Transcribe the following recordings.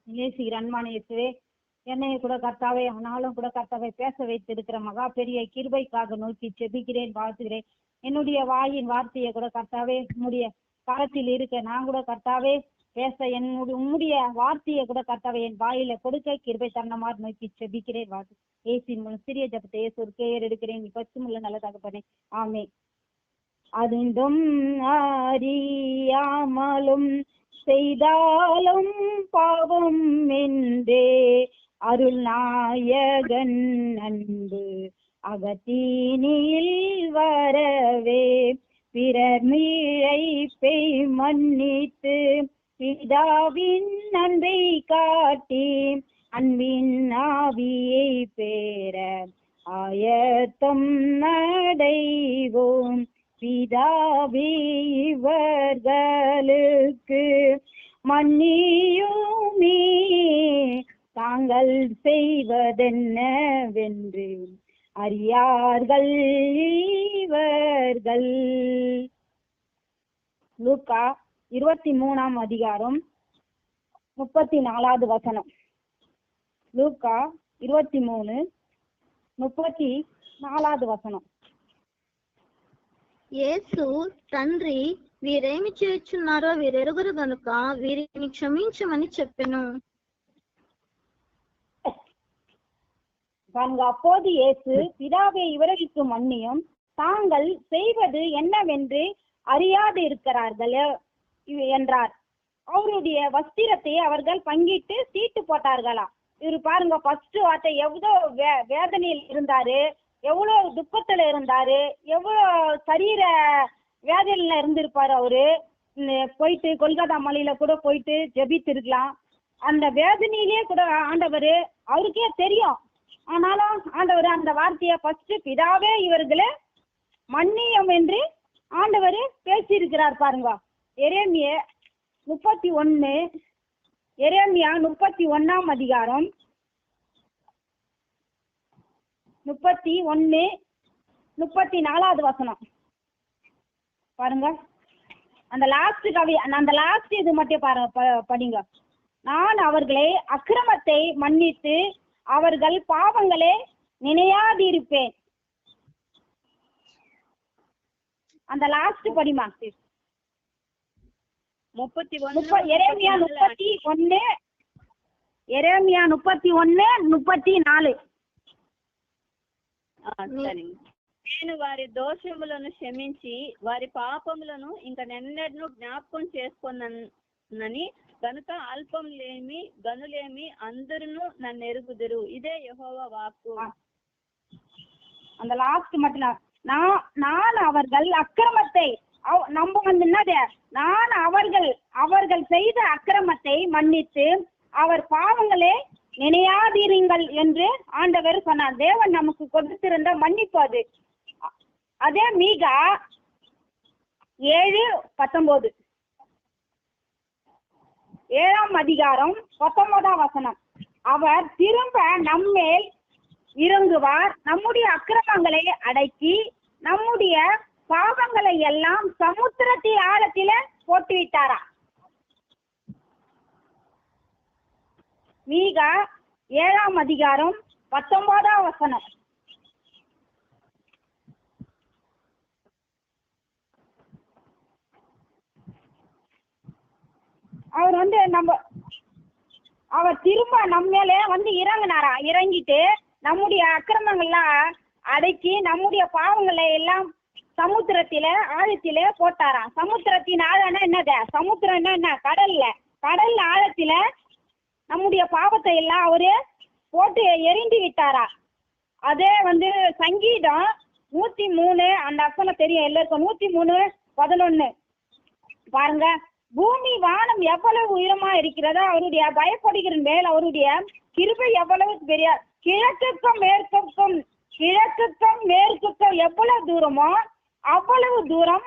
நேசிக்கிற அன்பான இயேசுவே, என்னைய கூட கர்த்தாவே, ஆனாலும் கூட கர்த்தாவை பேச வைத்திருக்கிற மகா பெரிய கிருபைக்காக நோக்கி செபிக்கிறேன், வாழ்த்துகிறேன். என்னுடைய வாயின் வார்த்தையை கூட கர்த்தாவே உம்முடைய கரத்தில் இருக்க நான் கூட கர்த்தாவே பேச உம்முடைய வார்த்தையை கூட கர்த்தாவை என் வாயில கொடுக்க கிருபை தருணமாறு நோக்கி செபிக்கிறேன், வாழ்த்து. ஏசின் மூலம் சிறிய ஜபத்தை இயேசுவுக்கே எடுக்கிறேன். நீ பசுமுள்ள நல்ல தகப்பனே, ஆமே. அறிந்தும் அறியாமலும் செய்தாலும் பாவம் என்றே அருள் நாயகன் அன்பு அகத்தீனில் வரவே பிறர் மீழைப்பை மன்னித்து பிதாவின் அன்பை காட்டி அன்பின் ஆவியை பெற ஆயத்தம் நடைவோம். பிதாவே இவர்களுக்கு மன்னியுமே, தாங்கள் செய்வதென்னவென்று அறியார்கள் இவர்கள். லூக்கா 23 அதிகாரம் 34 வசனம். லூக்கா 23:34 వచనం. యేసు తండ్రి వీరేమి చేయుచున్నారో వీరెరుగురు గనుక వీరిని క్షమించమని చెప్పెను. அப்போது இயேசு, பிதாவே இவர்களுக்கு மன்னியும், தாங்கள் செய்வது என்னவென்று அறியாது இருக்கிறார்கள் என்றார். அவருடைய வஸ்திரத்தை அவர்கள் பங்கிட்டு சீட்டு போட்டார்களா. இவரு பாருங்க, ஃபர்ஸ்ட் வார்த்தை எவ்வளவு வேதனையில் இருந்தாரு, எவ்வளவு துக்கத்துல இருந்தாரு, எவ்வளவு சரீர வேதனையில இருந்திருப்பாரு. அவரு போயிட்டு கொல்கத்தா மலையில கூட போயிட்டு ஜெபித்து இருக்கலாம். அந்த வேதனையிலே கூட ஆண்டவர் அவருக்கே தெரியும். ஆனாலும் ஆண்டவர் அந்த வார்த்தையை ஃபர்ஸ்ட் பிதாவே இவர்களை மன்னியும் என்று ஆண்டவர் பேசியிருக்கிறார். பாருங்க, எரேமியா 31 அதிகாரம் 31-34 வசனம். பாருங்க, அந்த லாஸ்ட் இது மட்டும் படிங்க. நான் அவர்களை அக்கிரமத்தை மன்னித்து அவர்கள் பாவங்களே நினையாதிருப்பேன். அந்த லாஸ்ட் படிமா. எரேமியா 31:34. నేను వారి దోషములను క్షమించి వారి పాపములను ఇంక నెన్నడను జ్ఞాపకం చేసుకున్నానని కనుక అల్పంలేమి గనులేమి అందరూ నన్ను ఎరుగుదురు. ఇదే యెహోవా వాక్కు. அந்த லாஸ்ட் மட்டும் நான் அவர்கள் அக்கிரமத்தை நம்ம என்னது, நான் அவர்கள் செய்த அக்கிரமத்தை மன்னித்து அவர் பாவங்களே நினையாதீருங்கள் என்று ஆண்டவர் சொன்னார். தேவன் நமக்கு கொடுத்திருந்த மன்னிப்பு அது. அதே மீகா 7:19 7ஆம் அதிகாரம் 19ஆம் வசனம். அவர் திரும்ப நம்மேல் இறங்குவார், நம்முடைய அக்கிரமங்களை அடக்கி நம்முடைய பாவங்களை எல்லாம் சமுத்திரத்தின் ஆழத்தில போட்டு விட்டாரா. மீகா 7ஆம் அதிகாரம் 19ஆம் வசனம். அவர் அவர் திரும்ப நம்ம மேல இறங்கினாரா. இறங்கிட்டு நம்முடைய அக்கிரமங்கள்லாம் அடக்கி நம்முடைய பாவங்களை எல்லாம் சமுத்திரத்தில ஆழத்தில போட்டாராம். சமுத்திரத்தின் ஆழம்னா என்னது? சமுத்திரம்னா என்ன? கடல்ல ஆழத்தில நம்முடைய பாவத்தை எல்லாம் அவரு போட்டு எரிந்து விட்டாரா. அதே சங்கீதம் 103 அந்த வசனம் தெரியும் எல்லாருக்கும். 103:11 பாருங்க. பூமி வானம் எவ்வளவு உயரமா இருக்கிறதோ அவருடைய பயப்படுகிற மேல் அவருடைய கிருபை எவ்வளவு பெரிய. கிழக்குக்கும் மேற்குக்கும் எவ்வளவு தூரமோ அவ்வளவு தூரம்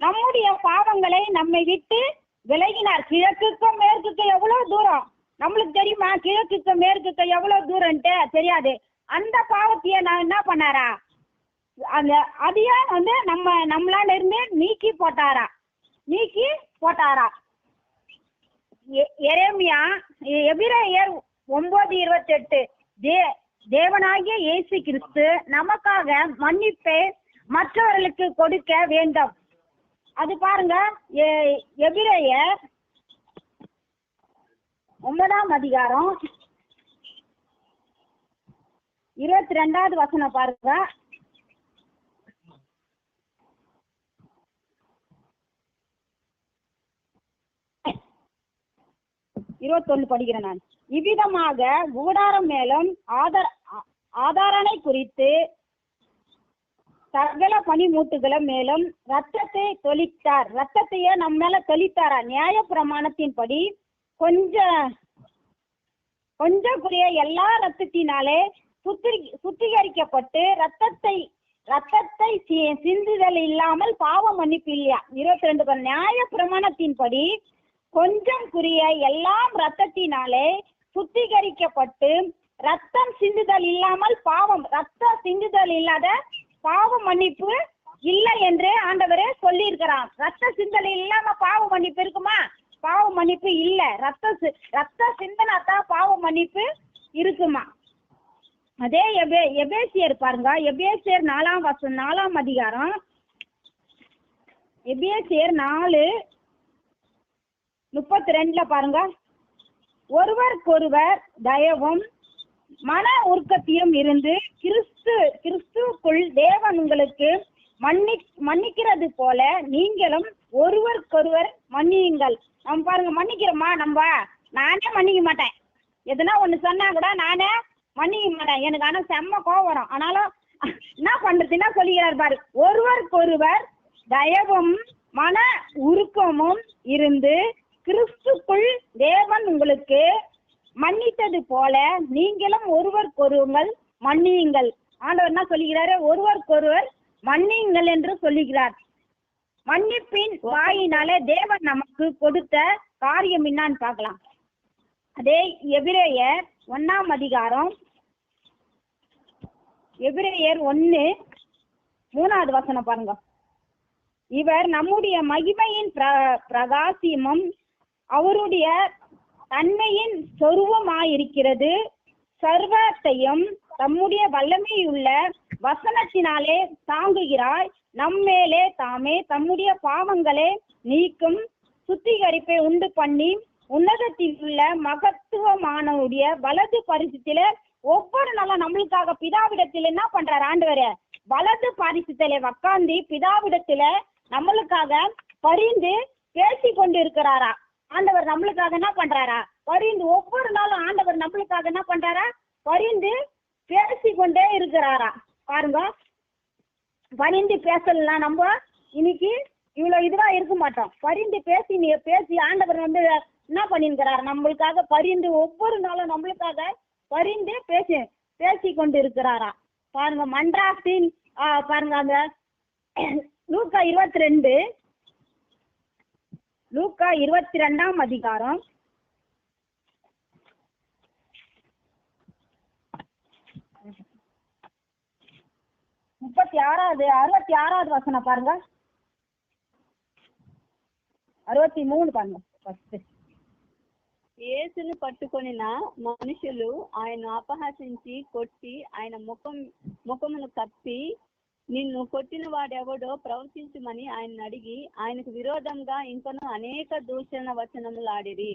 நம்முடைய பாவங்களை நம்மை விட்டு விலகினார். கிழக்குக்கும் மேற்குக்கும் எவ்வளவு தூரம் நம்மளுக்கு தெரியுமா? கிழக்குக்கும் மேற்குக்கும் எவ்வளவு தூரம்ட்டு தெரியாது. அந்த பாவத்தையே நான் என்ன பண்ணாரா, அந்த அதையே நம்மளால இருந்து நீக்கி போட்டாரா. எரேமியா எபிரேயர் 9:28 தேவனாகிய இயேசு கிறிஸ்து நமக்காக மன்னிப்பை மற்றவர்களுக்கு கொடுக்க வேண்டும். அது பாருங்க, எபிரேயர் 9ஆம் அதிகாரம் 22வது வசனம் பாருங்க. 21 படிக்கிறேன் நான். இவ்விதமாக கூடாரம் மேலும் ஆதாரனை குறித்து சகல பனிமூட்டுகளும் மேலும் ரத்தத்தை தொளித்தார். ரத்தத்தையே நம்ம மேல தொளித்தாரா? நியாய பிரமாணத்தின்படி கொஞ்சம் குறைய எல்லா ரத்தத்தினாலே சுத்திகரிக்கப்பட்டு ரத்தத்தை சிந்துதல் இல்லாமல் பாவ மன்னிப்பு இல்லையா? 22 நியாய பிரமாணத்தின்படி கொஞ்சம் குறிய எல்லாம் ரத்தத்தினாலே சுத்திகரிக்கப்பட்டு ரத்தம் சிந்துதல் இல்லாமல் ரத்த சிந்துதல் இல்லாத பாவ மன்னிப்பு இல்லை என்று ஆண்டவரே சொல்லி இருக்கிறான். ரத்த சிந்தல் இல்லாம பாவ மன்னிப்பு இருக்குமா? பாவ மன்னிப்பு இல்ல. ரத்த சிந்தனாத்தான் பாவ மன்னிப்பு இருக்குமா? அதே எபேசியர் பாருங்க, எபேசியர் 4ஆம் அதிகாரம், எபேசியர் 4:32 பாருங்க. ஒருவருக்கொருவர் தயவும் மன உருக்கத்தையும் இருந்து கிறிஸ்துக்குள் தேவன் உங்களுக்கு மன்னிக்கிறது போல நீங்களும் ஒருவருக்கொருவர் மன்னியுங்கள். நம்ம பாருங்க, மன்னிக்கிறோமா? நானே மன்னிக்க மாட்டேன். எதுனா ஒண்ணு சொன்னா கூட நானே மன்னிக்க மாட்டேன். எனக்கு ஆனா செம்ம கோவம் வரும். ஆனாலும் என்ன பண்றதுன்னா சொல்லிக்கிறார் பாரு, ஒருவருக்கொருவர் தயவும் மன உருக்கமும் இருந்து கிறிஸ்துக்குள் தேவன் உங்களுக்கு மன்னித்தது போல நீங்களும் ஒருவருக்கொருவர் மன்னியுங்கள். ஆண்டவர் என்ன சொல்லுகிறாரு? ஒருவருக்கொருவர் மன்னியுங்கள் என்று சொல்லுகிறார். மன்னிப்பின் வாயினாலே தேவன் நமக்கு கொடுத்த காரியம் என்னான்னு பார்க்கலாம். அதே எபிரேயர் 1ஆம் அதிகாரம், எபிரேயர் 1:3 வசனம் பாருங்க. இவர் நம்முடைய மகிமையின் பிரகாசியமும் அவருடைய தன்மையின் சொருவமாயிருக்கிறது. சர்வத்தையும் தம்முடைய வல்லமையுள்ள வசனத்தினாலே தாங்குகிறாய். நம்மேலே தாமே தம்முடைய பாவங்களை நீக்கும் சுத்திகரிப்பை உண்டு பண்ணி உன்னதத்தில் உள்ள மகத்துவமானவுடைய வலது பரிசுத்தில ஒவ்வொரு நாளும் நம்மளுக்காக பிதாவிடத்தில் என்ன பண்றாரு ஆண்டவர்? வலது பரிசுத்தில உட்கார்ந்து பிதாவிடத்துல நம்மளுக்காக பரிந்து பேசி கொண்டு இருக்கிறாரா? ஆண்டவர் நம்மளுக்காக என்ன பண்றாரா? பரிந்து ஒவ்வொரு நாளும் ஆண்டவர் நம்மளுக்காக என்ன பண்றாரா? பரிந்து பேசி கொண்டே இருக்கிறாரா? பாருங்க, பரிந்து பேசலாம். நம்ம இன்னைக்கு இவ்வளவு இதுவா இருக்க மாட்டோம். பரிந்து பேசி ஆண்டவர் என்ன பண்ணிருக்கிறார்? நம்மளுக்காக பரிந்து ஒவ்வொரு நாளும் நம்மளுக்காக பரிந்து பேசி கொண்டு இருக்கிறாரா? பாருங்க, மன்றாட்டின் பாருங்க, அந்த லூக்கா 22ஆம் அதிகாரம் 66வது வசனம் பாருங்க. 63 பாருங்க. యేసును పట్టుకొనిన మనుషులు ఆయన అపహసించి కొట్టి ఆయన ముఖమును కప్పి నిన్ను కొట్టిన వాడెవడో ప్రవచించమని ఆయన అడిగి ఆయనకు విరోధంగా ఇంకను అనేక దూషణ వచనములు ఆడిరి.